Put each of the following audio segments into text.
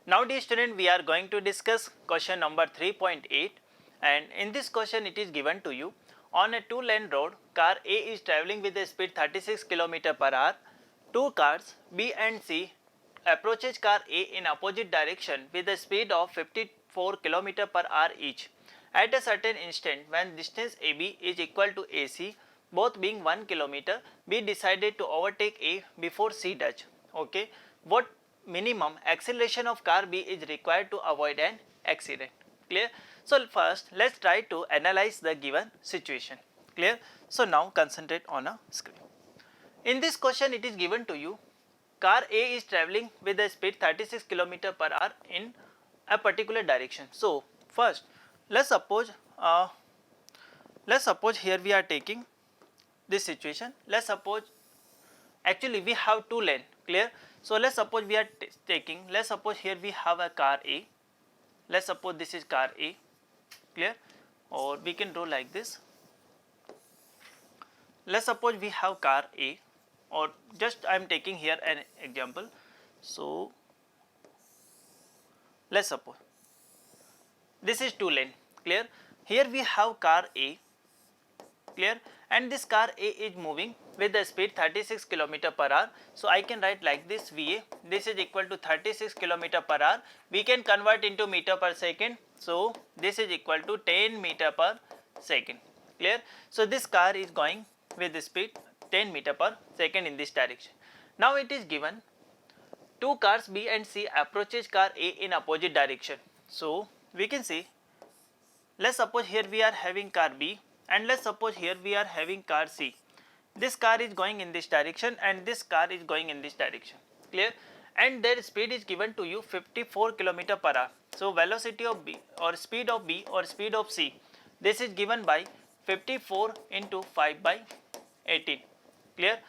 Now dear student, we are going to discuss question number 3.8, and in this question it is given to you. On a two-lane road, car A is travelling with a speed 36 km per hour. Two cars B and C approaches car A in opposite direction with a speed of 54 km per hour each. At a certain instant when distance AB is equal to AC, both being 1 km, B decided to overtake A before C does. Okay, what minimum acceleration of car B is required to avoid an accident? Clear? So first let's try to analyze the given situation. Clear? So now concentrate on a screen. In this question it is given to you, car A is travelling with a speed 36 km per hour in a particular direction. So first let's suppose here we are taking this situation. Let's suppose actually we have two lane. Clear? So let's suppose we are taking, let's suppose here we have a car A. Let's suppose this is car A. Clear? Or we can draw like this. Let's suppose we have car A, or just I am taking here an example. So let's suppose this is two lane. Clear? Here we have car A. Clear? And this car A is moving with the speed 36 km per hour. So I can write like this, VA, this is equal to 36 km per hour. We can convert into meter per second. So this is equal to 10 meter per second. Clear? So this car is going with the speed 10 meter per second in this direction. Now it is given two cars B and C approaches car A in opposite direction. So we can see, let's suppose here we are having car B, and let's suppose here we are having car C. This car is going in this direction and this car is going in this direction. Clear? And their speed is given to you 54 km per hour. So velocity of B or speed of B or speed of C, this is given by 54 into 5 by 18. Clear?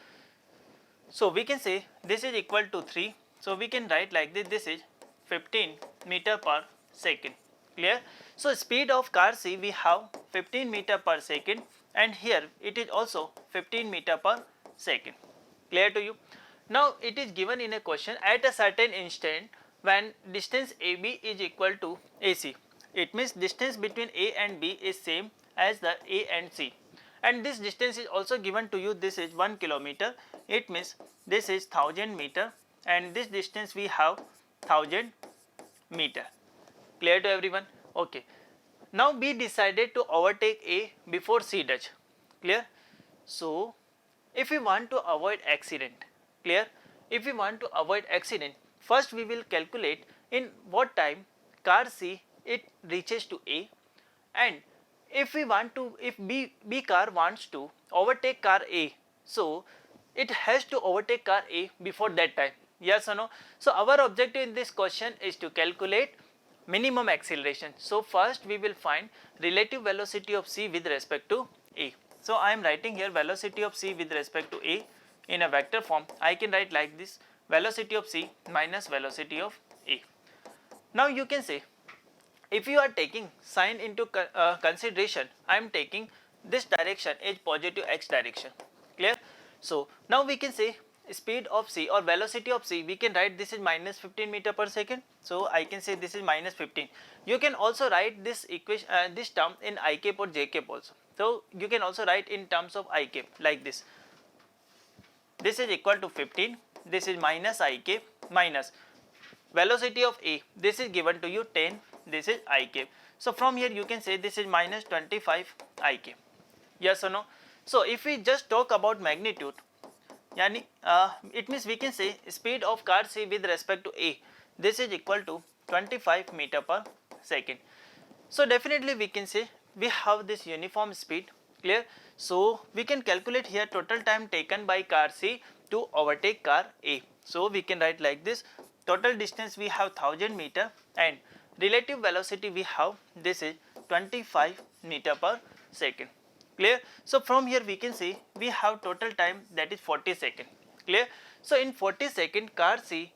So we can say this is equal to 3. So we can write like this, this is 15 meter per second. Clear? So speed of car C we have 15 meter per second, and here it is also 15 meter per second. Clear to you? Now it is given in a question at a certain instant when distance AB is equal to AC. It means distance between A and B is same as the A and C, and this distance is also given to you, this is 1 kilometer. It means this is 1000 meter, and this distance we have 1000 meter. Clear to everyone? Okay. Now B decided to overtake A before C does. Clear? So if we want to avoid accident, clear? If we want to avoid accident, first we will calculate in what time car C it reaches to A, and if we want to, if B car wants to overtake car A, so it has to overtake car A before that time. Yes or no? So our objective in this question is to calculate minimum acceleration. So first we will find relative velocity of C with respect to A. So I am writing here velocity of C with respect to A in a vector form. I can write like this, velocity of C minus velocity of A. Now you can say, if you are taking sign into consideration, I am taking this direction is positive x direction. Clear? So now we can say speed of C or velocity of C, we can write this is minus 15 meter per second. So I can say this is minus 15. You can also write this equation, this term in I cap or J cap also. So you can also write in terms of I cap like this. This is equal to 15. This is minus I cap minus velocity of A. This is given to you 10. This is I cap. So from here you can say this is minus 25 I cap. Yes or no? So if we just talk about magnitude, yani, it means we can say speed of car C with respect to A, this is equal to 25 meter per second. So definitely we can say we have this uniform speed. Clear? So we can calculate here total time taken by car C to overtake car A. So we can write like this, total distance we have 1000 meter and relative velocity we have, this is 25 meter per second. Clear? So from here we can see we have total time, that is 40 seconds. Clear? So in 40 seconds car C,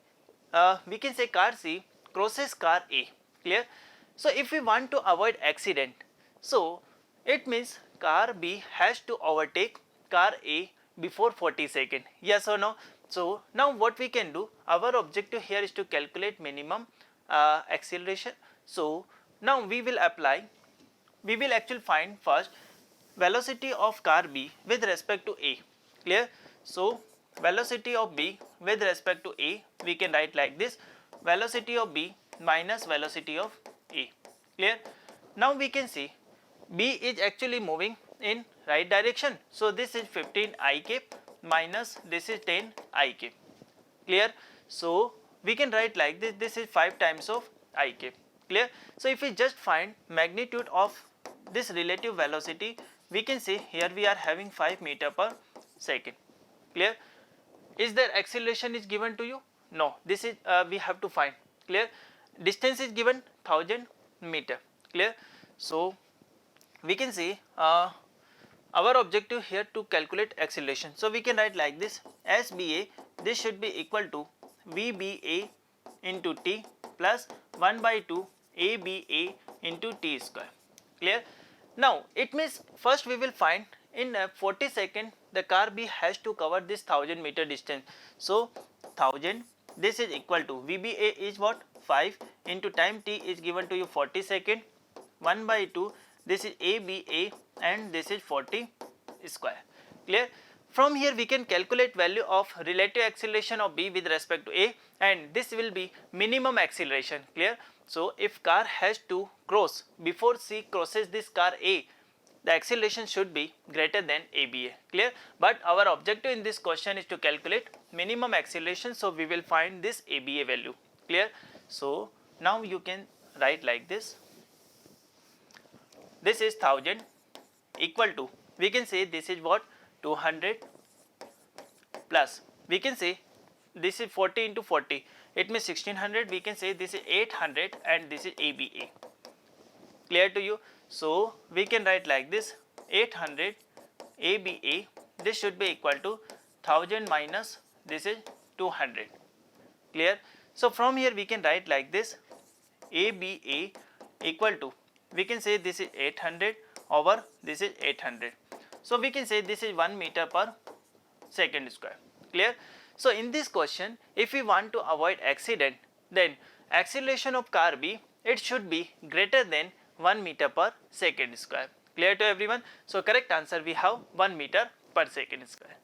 we can say car C crosses car A. Clear? So if we want to avoid accident, so it means car B has to overtake car A before 40 seconds. Yes or no? So now what we can do, our objective here is to calculate minimum acceleration. So now we will actually find first velocity of car B with respect to A, clear. So velocity of B with respect to A, we can write like this: velocity of B minus velocity of A, clear. Now we can see B is actually moving in right direction, so this is 15 I cap minus this is 10 I cap, clear. So we can write like this: this is 5 times of I cap, clear. So if we just find magnitude of this relative velocity, we can say here we are having 5 meter per second, clear. Is there acceleration is given to you? No, this is we have to find, clear. Distance is given 1000 meter, clear. So we can say our objective here to calculate acceleration. So we can write like this: SBA, this should be equal to VBA into T plus 1 by 2 ABA into T square, clear. Now it means first we will find in 40 seconds the car B has to cover this 1000 meter distance. So 1000, this is equal to VBA is what, 5 into time T is given to you 40 seconds, 1 by 2, this is ABA and this is 40 square, clear. From here we can calculate value of relative acceleration of B with respect to A, and this will be minimum acceleration, clear. So if car has to cross, before C crosses this car A, the acceleration should be greater than ABA, clear. But our objective in this question is to calculate minimum acceleration, so we will find this ABA value, clear. So now you can write like this: this is 1000 equal to, we can say this is what, 200 plus, we can say this is 40 into 40, it means 1600, we can say this is 800 and this is ABA, clear to you. So we can write like this: 800 ABA, this should be equal to 1000 minus this is 200, clear. So from here we can write like this: ABA equal to, we can say this is 800 over this is 800. So we can say this is 1 meter per second square, clear. So in this question, if we want to avoid accident, then acceleration of car B, it should be greater than 1 meter per second square, clear to everyone. So correct answer we have 1 meter per second square.